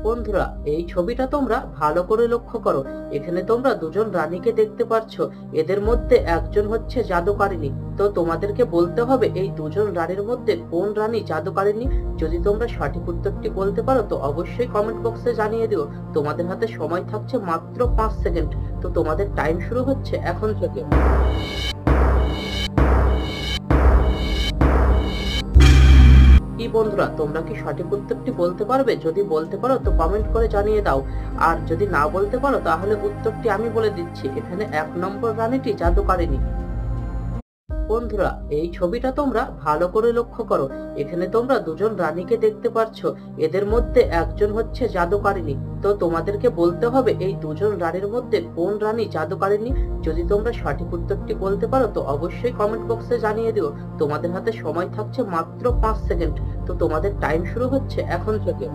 বন্ধুরা, এই ছবিটা তোমরা ভালো করে লক্ষ্য করো। এখানে তোমরা দুজন রানীকে দেখতে পাচ্ছ। এদের মধ্যে একজন হচ্ছে জাদুকারিনী। তো তোমাদেরকে বলতে হবে এই দুজন রানীর মধ্যে কোন রানী জাদুকারিনী। যদি তোমরা সঠিক উত্তরটি বলতে পারো তো অবশ্যই কমেন্ট বক্সে জানিয়ে দিও। তোমাদের হাতে সময় থাকছে মাত্র 5 সেকেন্ড। তো তোমাদের টাইম শুরু হচ্ছে এখন থেকে। কি বন্ধুরা, তোমরা কি সঠিক উত্তরটি বলতে পারবে? যদি বলতে পারো তো কমেন্ট করে জানিয়ে দাও। আর যদি না বলতে পারো তাহলে উত্তরটি আমি বলে দিচ্ছি। এখানে 1 নম্বর রানীটি জাদুকারিনী। বন্ধুরা, এই ছবিটা তোমরা ভালো করে লক্ষ্য করো। এখানে তোমরা দুজন রানীকে দেখতে পাচ্ছ। এদের মধ্যে একজন হচ্ছে জাদুকারিনী। তো তোমাদেরকে বলতে হবে এই দুজন রানীর মধ্যে কোন রানী জাদুকারিনী। যদি তোমরা সঠিক উত্তরটি বলতে পারো তো অবশ্যই কমেন্ট বক্সে জানিয়ে দিও। তোমাদের হাতে সময় থাকছে মাত্র 5 সেকেন্ড। তো তোমাদের টাইম শুরু হচ্ছে এখন থেকে।